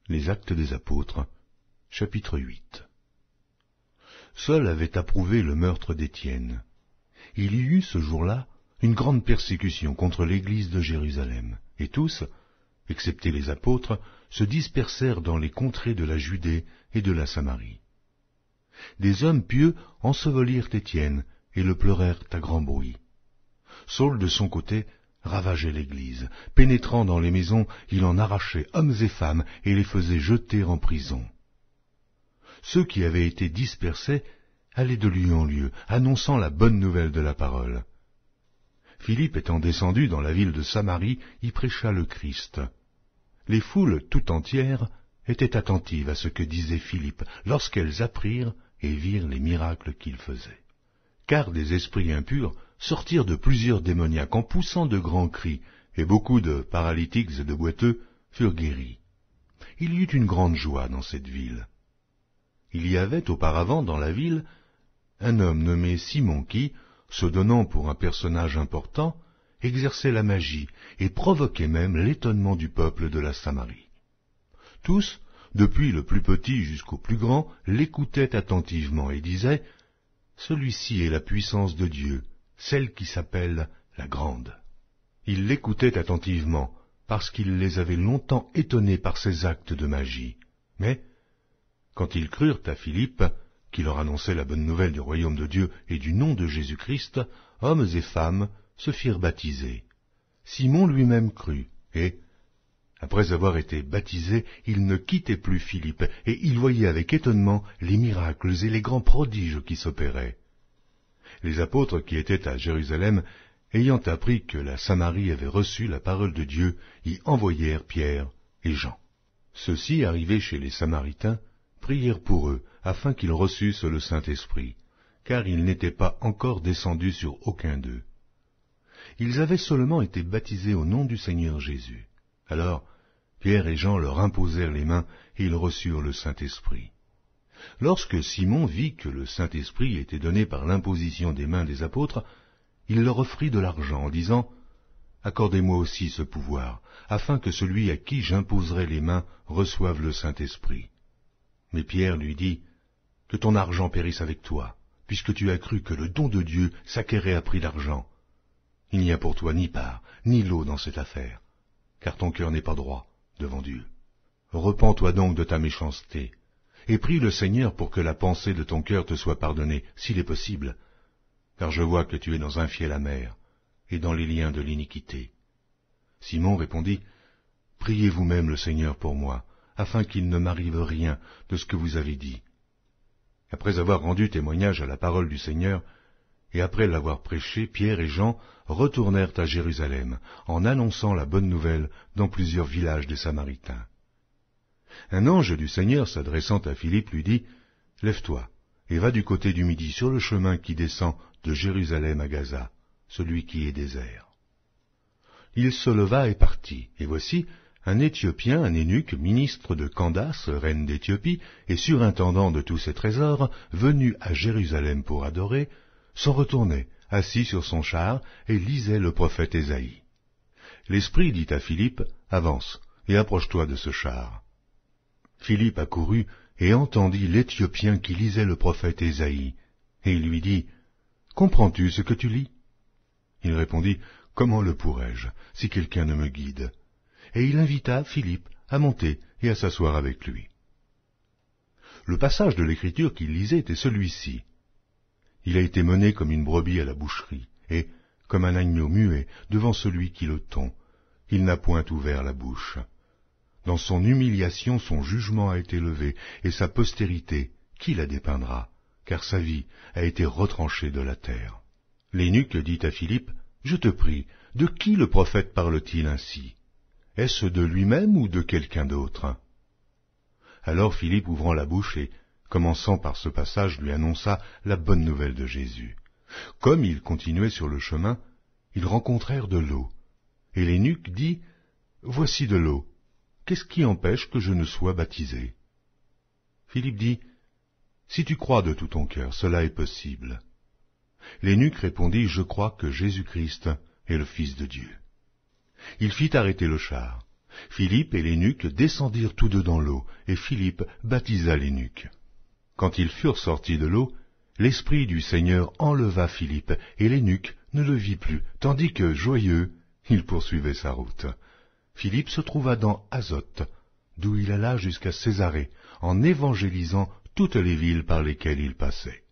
Les Actes des Apôtres, chapitre 8. Saul avait approuvé le meurtre d'Étienne. Il y eut ce jour-là une grande persécution contre l'église de Jérusalem, et tous, excepté les apôtres, se dispersèrent dans les contrées de la Judée et de la Samarie. Des hommes pieux ensevelirent Étienne et le pleurèrent à grand bruit. Saul, de son côté, ravageait l'église. Pénétrant dans les maisons, il en arrachait hommes et femmes et les faisait jeter en prison. Ceux qui avaient été dispersés allaient de lieu en lieu, annonçant la bonne nouvelle de la parole. Philippe étant descendu dans la ville de Samarie, y prêcha le Christ. Les foules tout entières étaient attentives à ce que disait Philippe, lorsqu'elles apprirent et virent les miracles qu'il faisait. Car des esprits impurs sortirent de plusieurs démoniaques en poussant de grands cris, et beaucoup de paralytiques et de boiteux furent guéris. Il y eut une grande joie dans cette ville. Il y avait auparavant dans la ville un homme nommé Simon qui, se donnant pour un personnage important, exerçait la magie et provoquait même l'étonnement du peuple de la Samarie. Tous, depuis le plus petit jusqu'au plus grand, l'écoutaient attentivement et disaient « Celui-ci est la puissance de Dieu, celle qui s'appelle la Grande. » Ils l'écoutaient attentivement, parce qu'il les avait longtemps étonnés par ses actes de magie. Mais, quand ils crurent à Philippe, qui leur annonçait la bonne nouvelle du royaume de Dieu et du nom de Jésus-Christ, hommes et femmes se firent baptiser. Simon lui-même crut, et, après avoir été baptisé, il ne quittait plus Philippe, et il voyait avec étonnement les miracles et les grands prodiges qui s'opéraient. Les apôtres qui étaient à Jérusalem, ayant appris que la Samarie avait reçu la parole de Dieu, y envoyèrent Pierre et Jean. Ceux-ci, arrivés chez les Samaritains, prièrent pour eux, afin qu'ils reçussent le Saint-Esprit, car il n'était pas encore descendu sur aucun d'eux. Ils avaient seulement été baptisés au nom du Seigneur Jésus. Alors, Pierre et Jean leur imposèrent les mains, et ils reçurent le Saint-Esprit. Lorsque Simon vit que le Saint-Esprit était donné par l'imposition des mains des apôtres, il leur offrit de l'argent en disant « Accordez-moi aussi ce pouvoir, afin que celui à qui j'imposerai les mains reçoive le Saint-Esprit. » Mais Pierre lui dit « Que ton argent périsse avec toi, puisque tu as cru que le don de Dieu s'acquérait à prix d'argent. Il n'y a pour toi ni part, ni lot dans cette affaire, car ton cœur n'est pas droit devant Dieu. Repens-toi donc de ta méchanceté, et prie le Seigneur pour que la pensée de ton cœur te soit pardonnée, s'il est possible, car je vois que tu es dans un fiel amer, et dans les liens de l'iniquité. » Simon répondit « Priez vous-même le Seigneur pour moi, afin qu'il ne m'arrive rien de ce que vous avez dit. » Après avoir rendu témoignage à la parole du Seigneur, et après l'avoir prêché, Pierre et Jean retournèrent à Jérusalem, en annonçant la bonne nouvelle dans plusieurs villages des Samaritains. Un ange du Seigneur s'adressant à Philippe lui dit « Lève-toi, et va du côté du midi sur le chemin qui descend de Jérusalem à Gaza, celui qui est désert. » Il se leva et partit, et voici, un Éthiopien, un eunuque, ministre de Candace, reine d'Éthiopie, et surintendant de tous ses trésors, venu à Jérusalem pour adorer, s'en retournait, assis sur son char, et lisait le prophète Ésaïe. L'Esprit dit à Philippe, « Avance, et approche-toi de ce char. » Philippe accourut et entendit l'Éthiopien qui lisait le prophète Ésaïe, et il lui dit, « Comprends-tu ce que tu lis ?» Il répondit, « Comment le pourrais-je, si quelqu'un ne me guide ?» Et il invita Philippe à monter et à s'asseoir avec lui. Le passage de l'Écriture qu'il lisait était celui-ci. Il a été mené comme une brebis à la boucherie, et, comme un agneau muet devant celui qui le tond, il n'a point ouvert la bouche. Dans son humiliation, son jugement a été levé, et sa postérité, qui la dépeindra, car sa vie a été retranchée de la terre. L'eunuque dit à Philippe, « Je te prie, de qui le prophète parle-t-il ainsi ? Est-ce de lui-même ou de quelqu'un d'autre ?» Alors Philippe, ouvrant la bouche et, commençant par ce passage, lui annonça la bonne nouvelle de Jésus. Comme ils continuaient sur le chemin, ils rencontrèrent de l'eau. Et l'eunuque dit, « Voici de l'eau. Qu'est-ce qui empêche que je ne sois baptisé ?» Philippe dit, « Si tu crois de tout ton cœur, cela est possible. » L'eunuque répondit, « Je crois que Jésus-Christ est le Fils de Dieu. » Il fit arrêter le char. Philippe et l'eunuque descendirent tous deux dans l'eau, et Philippe baptisa l'eunuque. Quand ils furent sortis de l'eau, l'Esprit du Seigneur enleva Philippe, et l'eunuque ne le vit plus, tandis que, joyeux, il poursuivait sa route. Philippe se trouva dans Azote, d'où il alla jusqu'à Césarée, en évangélisant toutes les villes par lesquelles il passait.